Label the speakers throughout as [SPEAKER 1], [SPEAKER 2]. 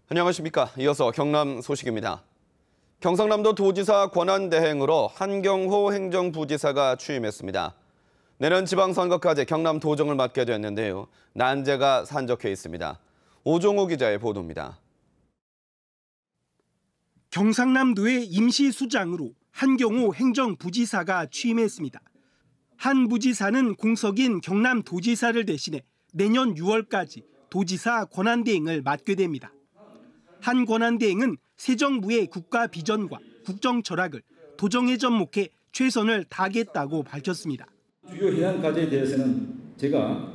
[SPEAKER 1] 안녕하십니까. 이어서 경남 소식입니다. 경상남도 도지사 권한대행으로 한경호 행정부지사가 취임했습니다. 내년 지방선거까지 경남 도정을 맡게 됐는데요. 난제가 산적해 있습니다. 오종호 기자의 보도입니다.
[SPEAKER 2] 경상남도의 임시수장으로 한경호 행정부지사가 취임했습니다. 한 부지사는 공석인 경남도지사를 대신해 내년 6월까지 도지사 권한대행을 맡게 됩니다. 한 권한대행은 새 정부의 국가 비전과 국정 철학을 도정에 접목해 최선을 다하겠다고 밝혔습니다.
[SPEAKER 3] 주요 해안 과제에 대해서는 제가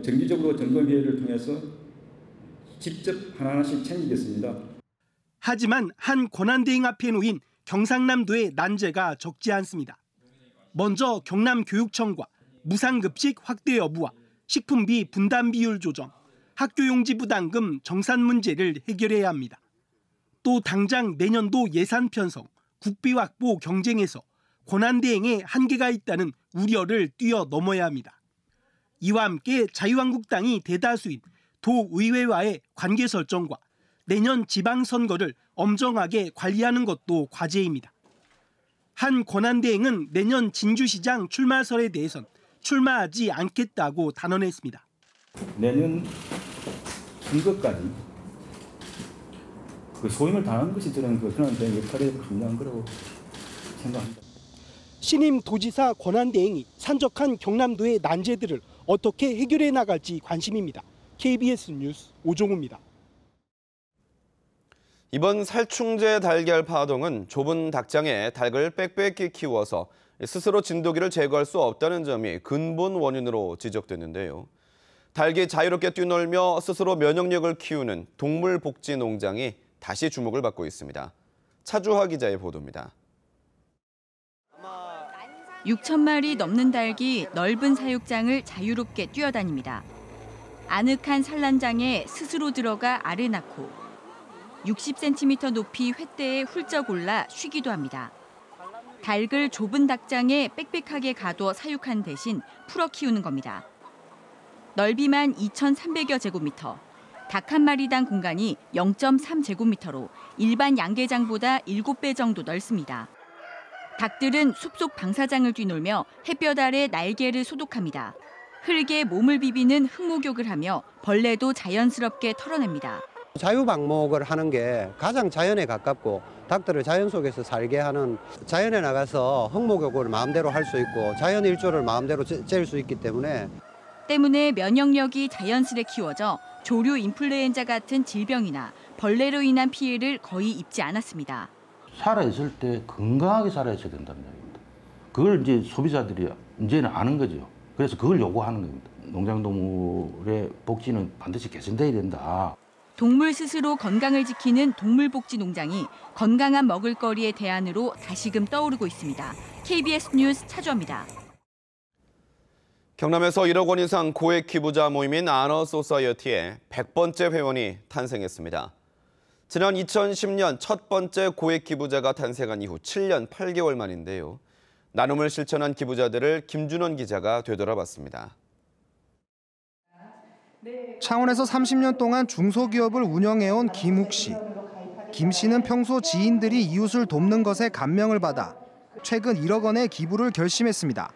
[SPEAKER 3] 정기적으로 점검회의를 통해서 직접 하나하나씩 챙기겠습니다.
[SPEAKER 2] 하지만 한 권한대행 앞에 놓인 경상남도의 난제가 적지 않습니다. 먼저 경남교육청과 무상급식 확대 여부와 식품비 분담 비율 조정, 학교용지 부담금 정산 문제를 해결해야 합니다. 또 당장 내년도 예산 편성, 국비 확보 경쟁에서 권한대행에 한계가 있다는 우려를 뛰어넘어야 합니다. 이와 함께 자유한국당이 대다수인 도의회와의 관계 설정과 내년 지방선거를 엄정하게 관리하는 것도 과제입니다. 한 권한대행은 내년 진주시장 출마설에 대해선 출마하지 않겠다고 단언했습니다.
[SPEAKER 3] 내년 선거까지 소임을 다하는 것이 저는 그런 역할이 중요한 거라고 생각합니다.
[SPEAKER 2] 신임 도지사 권한대행이 산적한 경남도의 난제들을 어떻게 해결해 나갈지 관심입니다. KBS 뉴스 오종우입니다.
[SPEAKER 1] 이번 살충제 달걀 파동은 좁은 닭장에 닭을 빽빽히 키워서 스스로 진돗개를 제거할 수 없다는 점이 근본 원인으로 지적됐는데요. 닭이 자유롭게 뛰놀며 스스로 면역력을 키우는 동물복지 농장이 다시 주목을 받고 있습니다. 차주화 기자의 보도입니다.
[SPEAKER 4] 6,000마리 넘는 닭이 넓은 사육장을 자유롭게 뛰어다닙니다. 아늑한 산란장에 스스로 들어가 알을 낳고 60cm 높이 횃대에 훌쩍 올라 쉬기도 합니다. 닭을 좁은 닭장에 빽빽하게 가둬 사육한 대신 풀어 키우는 겁니다. 넓이만 2,300여 제곱미터, 닭 한 마리당 공간이 0.3제곱미터로 일반 양계장보다 7배 정도 넓습니다. 닭들은 숲속 방사장을 뛰놀며 햇볕 아래 날개를 소독합니다. 흙에 몸을 비비는 흙목욕을 하며 벌레도 자연스럽게 털어냅니다.
[SPEAKER 5] 자유방목을 하는 게 가장 자연에 가깝고 닭들을 자연 속에서 살게 하는, 자연에 나가서 흙목욕을 마음대로 할 수 있고 자연 일조를 마음대로 잴 수 있기 때문에
[SPEAKER 4] 면역력이 자연스레 키워져 조류 인플루엔자 같은 질병이나 벌레로 인한 피해를 거의 입지 않았습니다.
[SPEAKER 6] 살아있을 때 건강하게 살아있어야 된다는 얘기입니다. 그걸 이제 소비자들이 이제는 아는 거죠. 그래서 그걸 요구하는 겁니다. 농장동물의 복지는 반드시 개선돼야 된다.
[SPEAKER 4] 동물 스스로 건강을 지키는 동물복지 농장이 건강한 먹을거리의 대안으로 다시금 떠오르고 있습니다. KBS 뉴스 차주화입니다.
[SPEAKER 1] 경남에서 1억 원 이상 고액 기부자 모임인 아너소사이어티의 100번째 회원이 탄생했습니다. 지난 2010년 첫 번째 고액 기부자가 탄생한 이후 7년 8개월 만인데요. 나눔을 실천한 기부자들을 김준원 기자가 되돌아봤습니다.
[SPEAKER 7] 창원에서 30년 동안 중소기업을 운영해온 김욱 씨. 김 씨는 평소 지인들이 이웃을 돕는 것에 감명을 받아 최근 1억 원의 기부를 결심했습니다.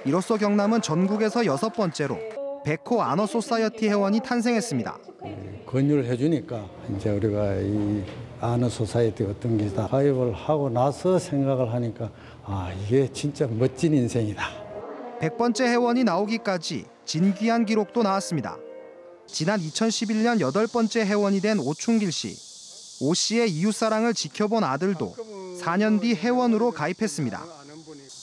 [SPEAKER 7] 이로써 경남은 전국에서 6번째로 백호 아너소사이어티 회원이 탄생했습니다.
[SPEAKER 8] 권유를 해주니까 이제 우리가 이 아너소사이어티 어떤 게다 가입을 하고 나서 생각을 하니까 이게 진짜 멋진 인생이다.
[SPEAKER 7] 100번째 회원이 나오기까지 진귀한 기록도 나왔습니다. 지난 2011년 8번째 회원이 된 오충길 씨. 오 씨의 이웃사랑을 지켜본 아들도 4년 뒤 회원으로 가입했습니다.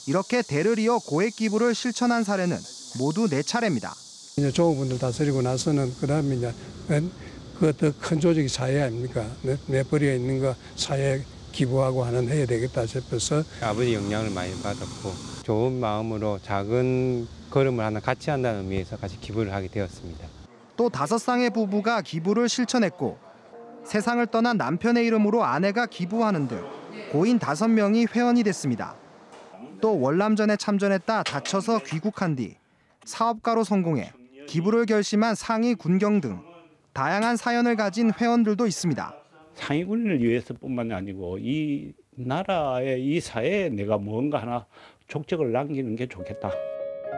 [SPEAKER 7] 이렇게 대를 이어 고액 기부를 실천한 사례는 모두 4차례입니다.
[SPEAKER 8] 이제 좋은 분들 다스리고 나서는 그다음에 이제 그 더 큰 조직이 사회 아닙니까? 내버려 있는 거 사회에 기부하고 해야 되겠다 싶어서
[SPEAKER 9] 아버지 영향을 많이 받았고 좋은 마음으로 작은 걸음을 하나 같이 한다는 의미에서 같이 기부를 하게 되었습니다.
[SPEAKER 7] 또 5쌍의 부부가 기부를 실천했고 세상을 떠난 남편의 이름으로 아내가 기부하는 등 고인 5명이 회원이 됐습니다. 또 월남전에 참전했다 다쳐서 귀국한 뒤 사업가로 성공해 기부를 결심한 상위 군경 등 다양한 사연을 가진 회원들도 있습니다.
[SPEAKER 10] 상위군인을 위해서뿐만 아니고 이 나라의 이 사회에 내가 뭔가 하나 족적을 남기는 게 좋겠다.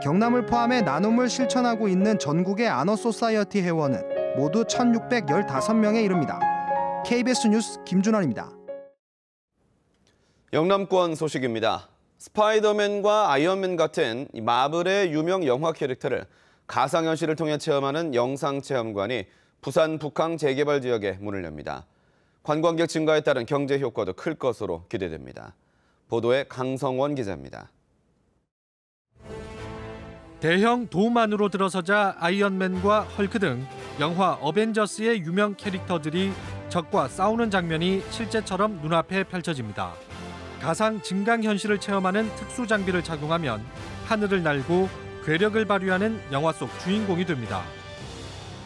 [SPEAKER 7] 경남을 포함해 나눔을 실천하고 있는 전국의 아너 소사이어티 회원은 모두 1,615명에 이릅니다. KBS 뉴스 김준원입니다.
[SPEAKER 1] 영남권 소식입니다. 스파이더맨과 아이언맨 같은 마블의 유명 영화 캐릭터를 가상현실을 통해 체험하는 영상체험관이 부산 북항 재개발 지역에 문을 엽니다. 관광객 증가에 따른 경제 효과도 클 것으로 기대됩니다. 보도에 강성원 기자입니다.
[SPEAKER 11] 대형 돔 안으로 들어서자 아이언맨과 헐크 등 영화 어벤져스의 유명 캐릭터들이 적과 싸우는 장면이 실제처럼 눈앞에 펼쳐집니다. 가상 증강현실을 체험하는 특수 장비를 착용하면 하늘을 날고 괴력을 발휘하는 영화 속 주인공이 됩니다.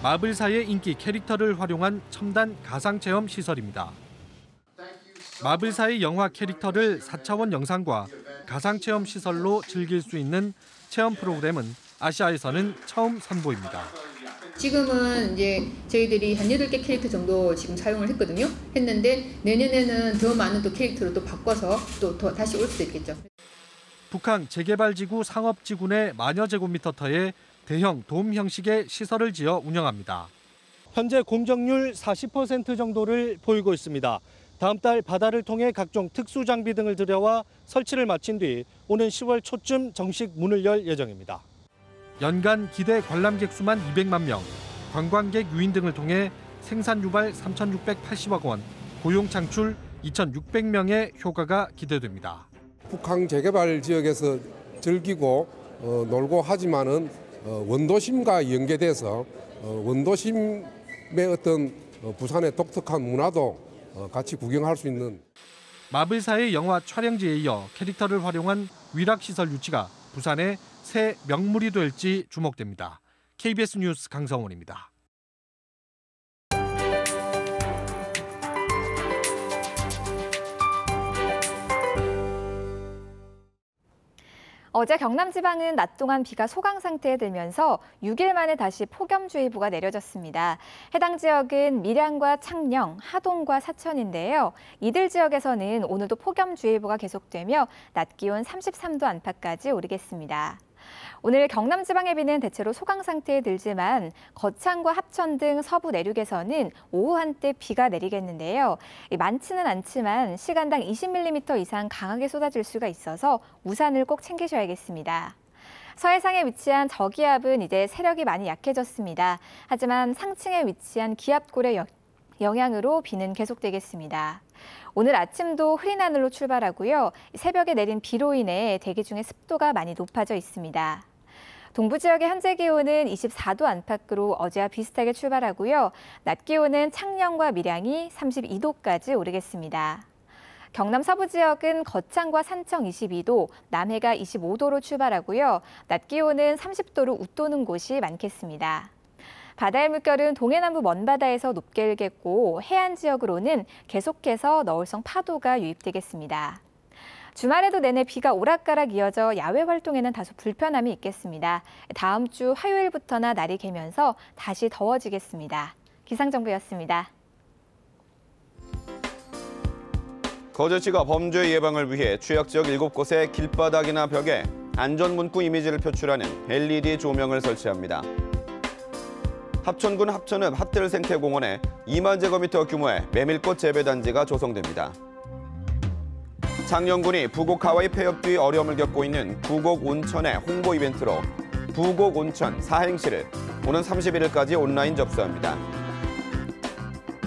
[SPEAKER 11] 마블사의 인기 캐릭터를 활용한 첨단 가상체험 시설입니다. 마블사의 영화 캐릭터를 4차원 영상과 가상체험 시설로 즐길 수 있는 체험 프로그램은 아시아에서는 처음 선보입니다.
[SPEAKER 12] 지금은 이제 저희들이 한 8개 캐릭터 정도 지금 사용을 했는데 내년에는 더 많은 또 캐릭터로 또 바꿔서 또 다시 올 수도 있겠죠.
[SPEAKER 11] 북한 재개발지구 상업지구 내 만여 제곱미터터에 대형 돔 형식의 시설을 지어 운영합니다. 현재 공정률 40% 정도를 보이고 있습니다. 다음 달 바다를 통해 각종 특수 장비 등을 들여와 설치를 마친 뒤 오는 10월 초쯤 정식 문을 열 예정입니다. 연간 기대 관람객 수만 200만 명, 관광객 유인 등을 통해 생산 유발 3,680억 원, 고용 창출 2,600명의 효과가 기대됩니다.
[SPEAKER 13] 북한 재개발 지역에서 즐기고 놀고 하지만은 원도심과 연계돼서 원도심의 어떤 부산의 독특한 문화도 같이 구경할 수 있는.
[SPEAKER 11] 마블사의 영화 촬영지에 이어 캐릭터를 활용한 위락시설 유치가 부산의 새 명물이 될지 주목됩니다. KBS 뉴스 강성원입니다.
[SPEAKER 14] 어제 경남 지방은 낮 동안 비가 소강 상태에 들면서 6일 만에 다시 폭염주의보가 내려졌습니다. 해당 지역은 밀양과 창녕, 하동과 사천인데요. 이들 지역에서는 오늘도 폭염주의보가 계속되며 낮 기온 33도 안팎까지 오르겠습니다. 오늘 경남 지방의 비는 대체로 소강 상태에 들지만 거창과 합천 등 서부 내륙에서는 오후 한때 비가 내리겠는데요. 많지는 않지만 시간당 20mm 이상 강하게 쏟아질 수가 있어서 우산을 꼭 챙기셔야겠습니다. 서해상에 위치한 저기압은 이제 세력이 많이 약해졌습니다. 하지만 상층에 위치한 기압골의 영향으로 비는 계속되겠습니다. 오늘 아침도 흐린 하늘로 출발하고요. 새벽에 내린 비로 인해 대기 중에 습도가 많이 높아져 있습니다. 동부 지역의 현재 기온은 24도 안팎으로 어제와 비슷하게 출발하고요. 낮 기온은 창녕과 밀양이 32도까지 오르겠습니다. 경남 서부 지역은 거창과 산청 22도, 남해가 25도로 출발하고요. 낮 기온은 30도로 웃도는 곳이 많겠습니다. 바다의 물결은 동해남부 먼바다에서 높게 일겠고 해안 지역으로는 계속해서 너울성 파도가 유입되겠습니다. 주말에도 내내 비가 오락가락 이어져 야외 활동에는 다소 불편함이 있겠습니다. 다음 주 화요일부터나 날이 개면서 다시 더워지겠습니다. 기상정보였습니다.
[SPEAKER 1] 거제시가 범죄 예방을 위해 취약지역 7곳의 길바닥이나 벽에 안전문구 이미지를 표출하는 LED 조명을 설치합니다. 합천군 합천읍 핫들생태공원에 2만 제곱미터 규모의 메밀꽃 재배단지가 조성됩니다. 창녕군이 부곡 하와이 폐업 뒤 어려움을 겪고 있는 부곡 온천의 홍보 이벤트로 부곡 온천 사행시를 오는 31일까지 온라인 접수합니다.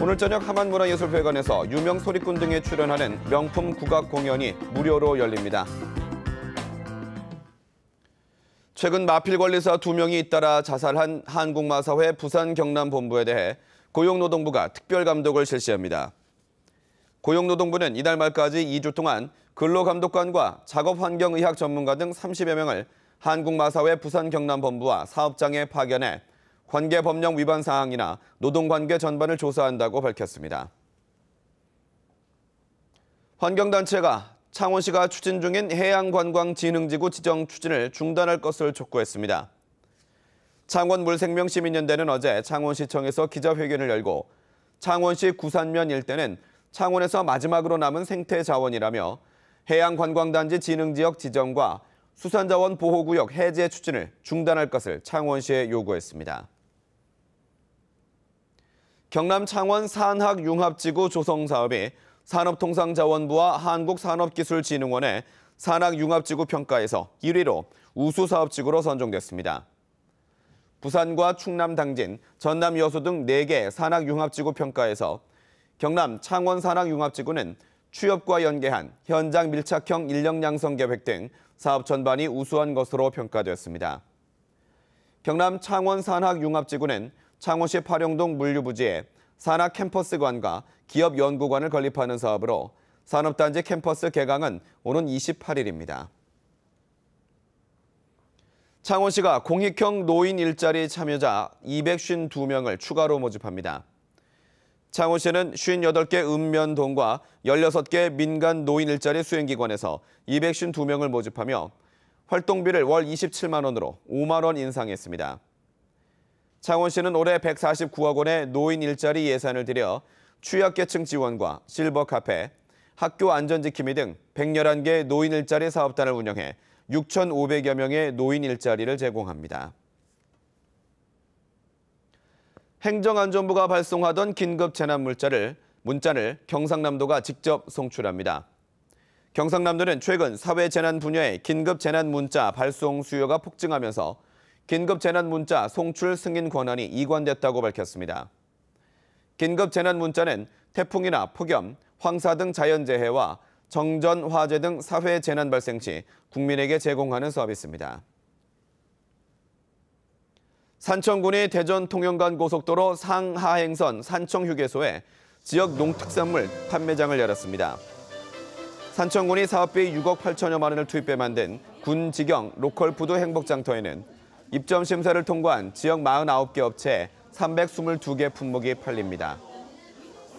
[SPEAKER 1] 오늘 저녁 하만문화예술회관에서 유명 소리꾼 등에 출연하는 명품 국악 공연이 무료로 열립니다. 최근 마필관리사 2명이 잇따라 자살한 한국마사회 부산 경남본부에 대해 고용노동부가 특별감독을 실시합니다. 고용노동부는 이달 말까지 2주 동안 근로감독관과 작업환경의학 전문가 등 30여 명을 한국마사회 부산 경남본부와 사업장에 파견해 관계법령 위반 사항이나 노동관계 전반을 조사한다고 밝혔습니다. 환경단체가 창원시가 추진 중인 해양관광진흥지구 지정 추진을 중단할 것을 촉구했습니다. 창원 물생명시민연대는 어제 창원시청에서 기자회견을 열고 창원시 구산면 일대는 창원에서 마지막으로 남은 생태자원이라며 해양관광단지 진흥지역 지정과 수산자원 보호구역 해제 추진을 중단할 것을 창원시에 요구했습니다. 경남 창원 산학융합지구 조성사업이 산업통상자원부와 한국산업기술진흥원의 산학융합지구 평가에서 1위로 우수사업지구로 선정됐습니다. 부산과 충남 당진, 전남 여수 등 4개 산학융합지구 평가에서 경남 창원 산학융합지구는 취업과 연계한 현장 밀착형 인력 양성 계획 등 사업 전반이 우수한 것으로 평가되었습니다. 경남 창원 산학융합지구는 창원시 파령동 물류부지에 산학 캠퍼스관과 기업 연구관을 건립하는 사업으로 산업단지 캠퍼스 개강은 오는 28일입니다. 창원시가 공익형 노인 일자리 참여자 252명을 추가로 모집합니다. 창원시는 58개 읍면동과 16개 민간 노인 일자리 수행기관에서 252명을 모집하며 활동비를 월 27만 원으로 5만 원 인상했습니다. 창원시는 올해 149억 원의 노인 일자리 예산을 들여 취약계층 지원과 실버 카페, 학교 안전지킴이 등 111개 노인 일자리 사업단을 운영해 6,500여 명의 노인 일자리를 제공합니다. 행정안전부가 발송하던 긴급 재난 문자를 경상남도가 직접 송출합니다. 경상남도는 최근 사회재난 분야의 긴급 재난 문자 발송 수요가 폭증하면서 긴급 재난 문자 송출 승인 권한이 이관됐다고 밝혔습니다. 긴급 재난 문자는 태풍이나 폭염, 황사 등 자연재해와 정전, 화재 등 사회재난 발생 시 국민에게 제공하는 서비스입니다. 산청군이 대전 통영간 고속도로 상하행선 산청휴게소에 지역 농특산물 판매장을 열었습니다. 산청군이 사업비 6억 8천여만 원을 투입해 만든 군 직영 로컬푸드 행복장터에는 입점 심사를 통과한 지역 49개 업체에 322개 품목이 팔립니다.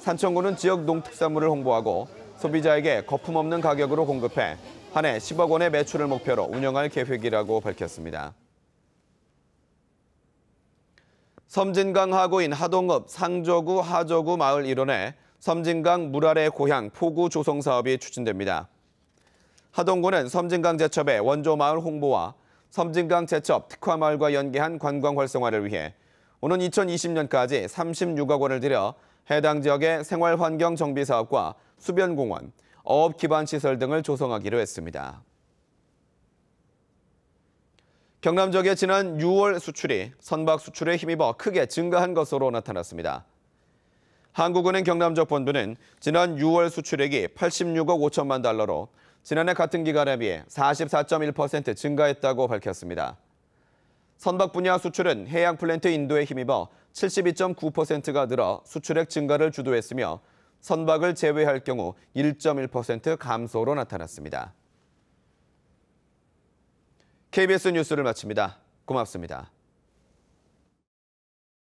[SPEAKER 1] 산청군은 지역 농특산물을 홍보하고 소비자에게 거품 없는 가격으로 공급해 한 해 10억 원의 매출을 목표로 운영할 계획이라고 밝혔습니다. 섬진강 하구인 하동읍 상저구 하저구 마을 일원에 섬진강 물 아래 고향 포구 조성 사업이 추진됩니다. 하동구는 섬진강 제첩의 원조 마을 홍보와 섬진강 제첩 특화 마을과 연계한 관광 활성화를 위해 오는 2020년까지 36억 원을 들여 해당 지역의 생활환경 정비 사업과 수변공원, 어업 기반 시설 등을 조성하기로 했습니다. 경남 지역의 지난 6월 수출이 선박 수출에 힘입어 크게 증가한 것으로 나타났습니다. 한국은행 경남지역 본부는 지난 6월 수출액이 86억 5천만 달러로 지난해 같은 기간에 비해 44.1% 증가했다고 밝혔습니다. 선박 분야 수출은 해양 플랜트 인도에 힘입어 72.9%가 늘어 수출액 증가를 주도했으며 선박을 제외할 경우 1.1% 감소로 나타났습니다. KBS 뉴스를 마칩니다. 고맙습니다.